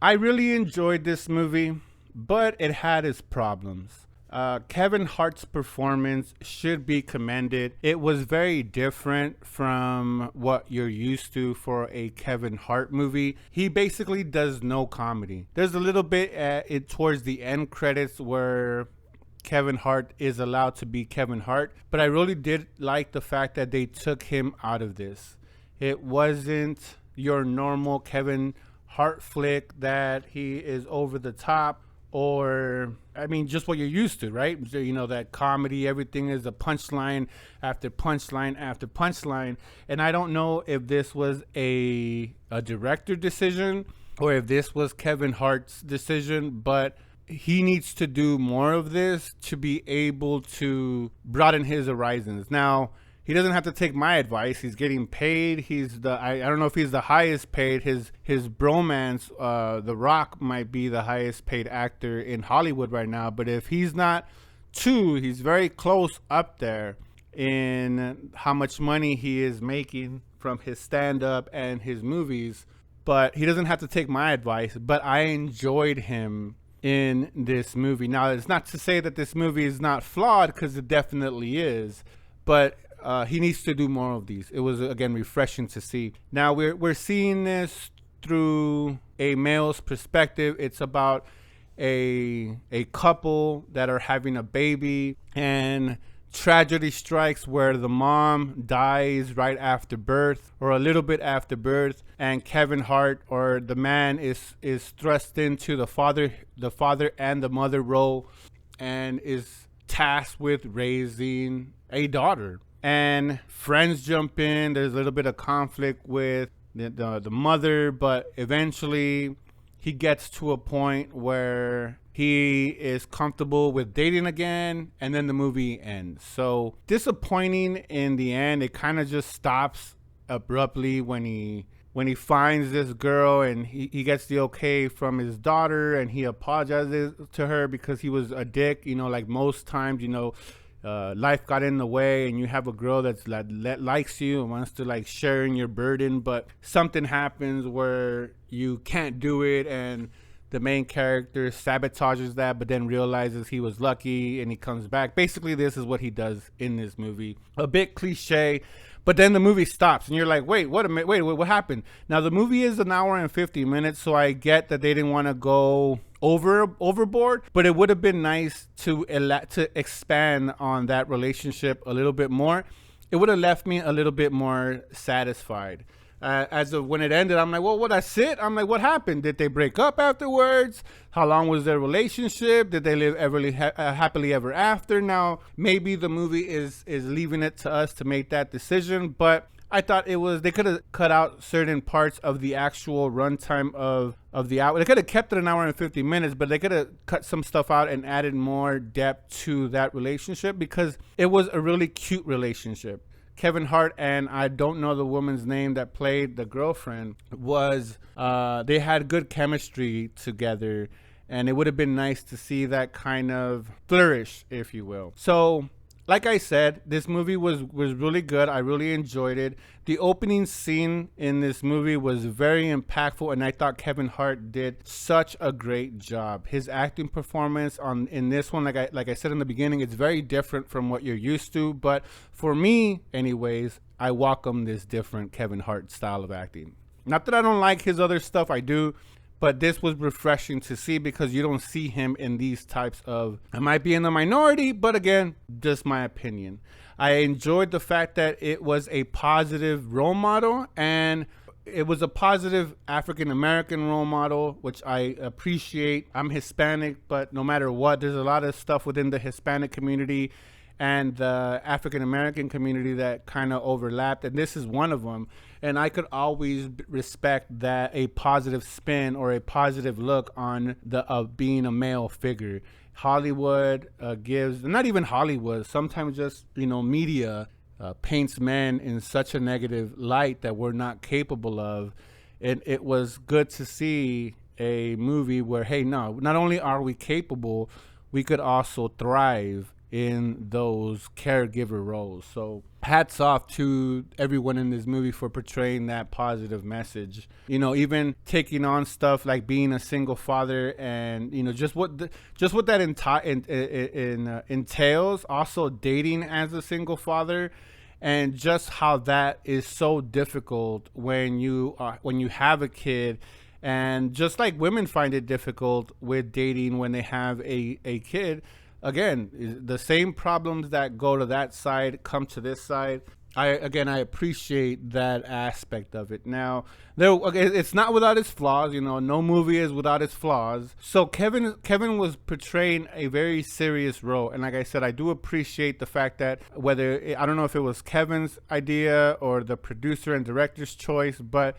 I really enjoyed this movie, but it had its problems. Kevin Hart's performance should be commended. It was very different from what you're used to for a Kevin Hart movie. He basically does no comedy. There's a little bit towards the end credits where Kevin Hart is allowed to be Kevin Hart, but I really did like the fact that they took him out of this. It wasn't your normal Kevin Hart flick that he is over the top, or I mean just what you're used to, right? So, that comedy, everything is a punchline after punchline after punchline. And I don't know if this was a director decision or if this was Kevin Hart's decision, but he needs to do more of this to be able to broaden his horizons. Now, he doesn't have to take my advice. He's getting paid. I don't know if he's the highest paid. His bromance, The Rock, might be the highest paid actor in Hollywood right now. But if he's not two, he's very close up there in how much money he is making from his stand up and his movies. But he doesn't have to take my advice. But I enjoyed him in this movie. Now, it's not to say that this movie is not flawed, because it definitely is. But he needs to do more of these. It was, again, refreshing to see. Now we're seeing this through a male's perspective. It's about a couple that are having a baby, and tragedy strikes where the mom dies right after birth or a little bit after birth, and Kevin Hart, or the man, is thrust into the father and the mother role, and is tasked with raising a daughter. And friends jump in. There's a little bit of conflict with the mother, but eventually he gets to a point where he is comfortable with dating again, and then the movie ends. So disappointing in the end. It kind of just stops abruptly when he finds this girl, and he gets the okay from his daughter, and he apologizes to her because he was a dick. Like most times, life got in the way, and you have a girl that likes you and wants to share in your burden, but something happens where you can't do it, and the main character sabotages that, but then realizes he was lucky and he comes back. Basically, this is what he does in this movie. A bit cliche, but then the movie stops and you're like, wait, what a minute, wait, what happened? Now the movie is an hour and 50 minutes, so I get that they didn't want to go overboard, but it would have been nice to expand on that relationship a little bit more. It would have left me a little bit more satisfied. As of when it ended, I'm like, well, that's it? I'm like, what happened? Did they break up afterwards? How long was their relationship? Did they live happily ever after? Now, maybe the movie is leaving it to us to make that decision, but I thought they could have cut out certain parts of the actual runtime of the hour. They could have kept it an hour and 50 minutes, but they could have cut some stuff out and added more depth to that relationship, because it was a really cute relationship. Kevin Hart and I don't know the woman's name that played the girlfriend they had good chemistry together, and it would have been nice to see that kind of flourish, if you will. So, like I said, this movie was really good. I really enjoyed it. The opening scene in this movie was very impactful, and I thought Kevin Hart did such a great job. His acting performance in this one, like I said in the beginning, it's very different from what you're used to. But for me, anyways, I welcome this different Kevin Hart style of acting. Not that I don't like his other stuff, I do. But this was refreshing to see, because you don't see him in these types of... I might be in the minority, but again, just my opinion. I enjoyed the fact that it was a positive role model, and it was a positive African-American role model, which I appreciate. I'm Hispanic, but no matter what, there's a lot of stuff within the Hispanic community and the African-American community that kind of overlapped, and this is one of them. And I could always respect that, a positive spin or a positive look on being a male figure. Hollywood gives, not even Hollywood, sometimes just, media paints men in such a negative light that we're not capable of. And it was good to see a movie where, hey, no, not only are we capable, we could also thrive in those caregiver roles. So hats off to everyone in this movie for portraying that positive message. Even taking on stuff like being a single father, and just what that entails. Also dating as a single father, and just how that is so difficult when you have a kid. And just like women find it difficult with dating when they have a kid, again, the same problems that go to that side come to this side. I appreciate that aspect of it. Now, it's not without its flaws. No movie is without its flaws. So Kevin was portraying a very serious role, and like I said, I do appreciate the fact that I don't know if it was Kevin's idea or the producer and director's choice, but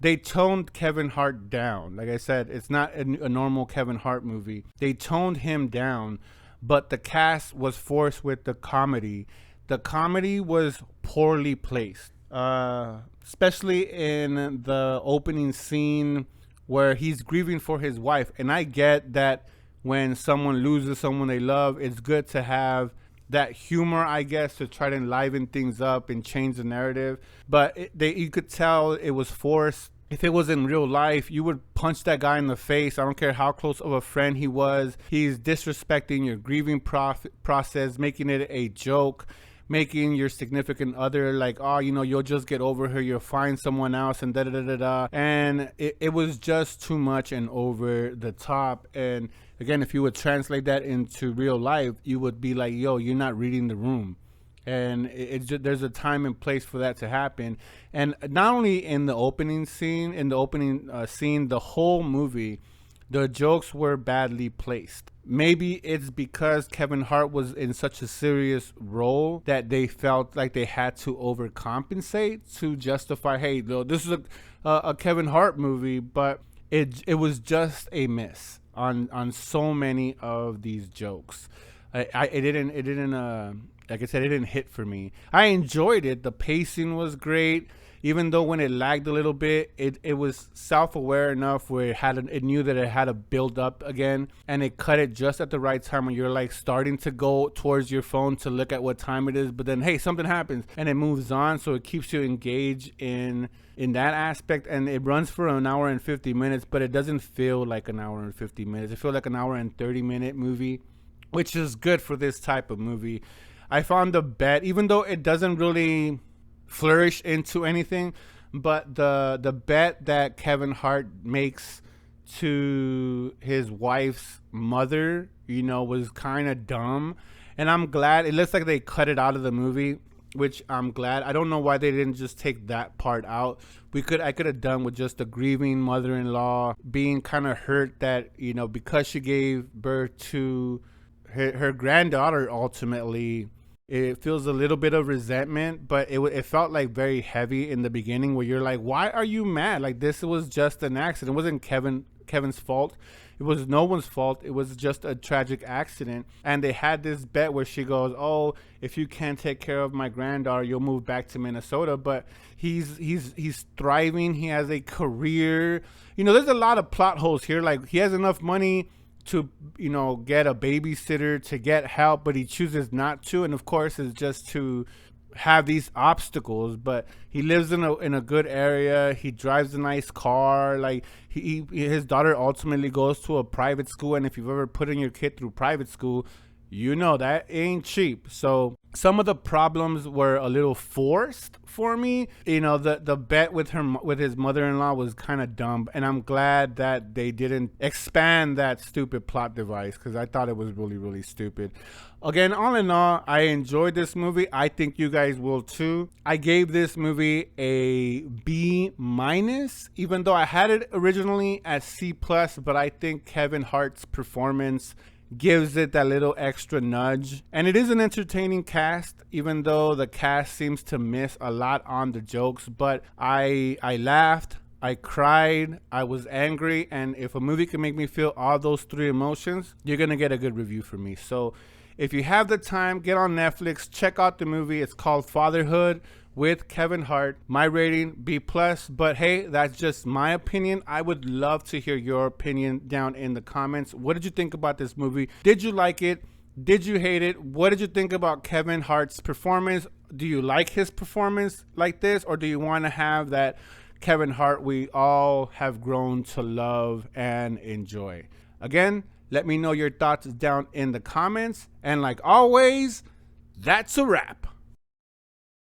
they toned Kevin Hart down. Like I said, it's not a normal Kevin Hart movie. They toned him down, but the cast was forced with the comedy. The comedy was poorly placed, especially in the opening scene where he's grieving for his wife. And I get that when someone loses someone they love, it's good to have that humor, I guess, to try to enliven things up and change the narrative. But you could tell it was forced. If it was in real life, you would punch that guy in the face. I don't care how close of a friend he was. He's disrespecting your grieving process, making it a joke, making your significant other like, oh, you'll just get over her, you'll find someone else, and da-da-da-da-da. And it was just too much and over the top. And again, if you would translate that into real life, you would be like, yo, you're not reading the room. And there's a time and place for that to happen. And not only in the opening scene, the whole movie, the jokes were badly placed. Maybe it's because Kevin Hart was in such a serious role that they felt like they had to overcompensate to justify, hey, this is a Kevin Hart movie, but it was just a miss on so many of these jokes. It didn't like I said, it didn't hit for me. I enjoyed it. The pacing was great. Even though when it lagged a little bit, it was self-aware enough where it knew that it had to build up again, and it cut it just at the right time when you're like starting to go towards your phone to look at what time it is, but then hey, something happens and it moves on, so it keeps you engaged in that aspect. And it runs for an hour and 50 minutes, but it doesn't feel like an hour and 50 minutes. It feels like an hour and 30-minute movie, which is good for this type of movie. I found the bet, even though it doesn't really flourish into anything, but the bet that Kevin Hart makes to his wife's mother, was kind of dumb. And I'm glad it looks like they cut it out of the movie, which I'm glad. I don't know why they didn't just take that part out. I could have done with just the grieving mother-in-law being kind of hurt that, because she gave birth to her granddaughter ultimately. It feels a little bit of resentment, but it felt like very heavy in the beginning where you're like, why are you mad? Like, this was just an accident. It wasn't Kevin's fault. It was no one's fault. It was just a tragic accident. And they had this bet where she goes, oh, if you can't take care of my granddaughter, you'll move back to Minnesota. But he's thriving. He has a career. There's a lot of plot holes here. Like, he has enough money to get a babysitter, to get help, but he chooses not to, and of course it's just to have these obstacles. But he lives in a good area, he drives a nice car, like his daughter ultimately goes to a private school, and if you've ever put in your kid through private school, that ain't cheap. So some of the problems were a little forced for me. The bet with his mother-in-law was kind of dumb, and I'm glad that they didn't expand that stupid plot device, because I thought it was really, really stupid. Again, all in all, I enjoyed this movie. I think you guys will too. I gave this movie a B-, even though I had it originally at C+, but I think Kevin Hart's performance gives it that little extra nudge. And it is an entertaining cast, even though the cast seems to miss a lot on the jokes. But I laughed, I cried, I was angry, and if a movie can make me feel all those three emotions, you're gonna get a good review from me. So if you have the time, get on Netflix, check out the movie. It's called Fatherhood with Kevin Hart. My rating, B+, but hey, that's just my opinion. I would love to hear your opinion down in the comments. What did you think about this movie? Did you like it? Did you hate it? What did you think about Kevin Hart's performance? Do you like his performance like this, or do you want to have that Kevin Hart we all have grown to love and enjoy? Again, let me know your thoughts down in the comments. And like always, that's a wrap.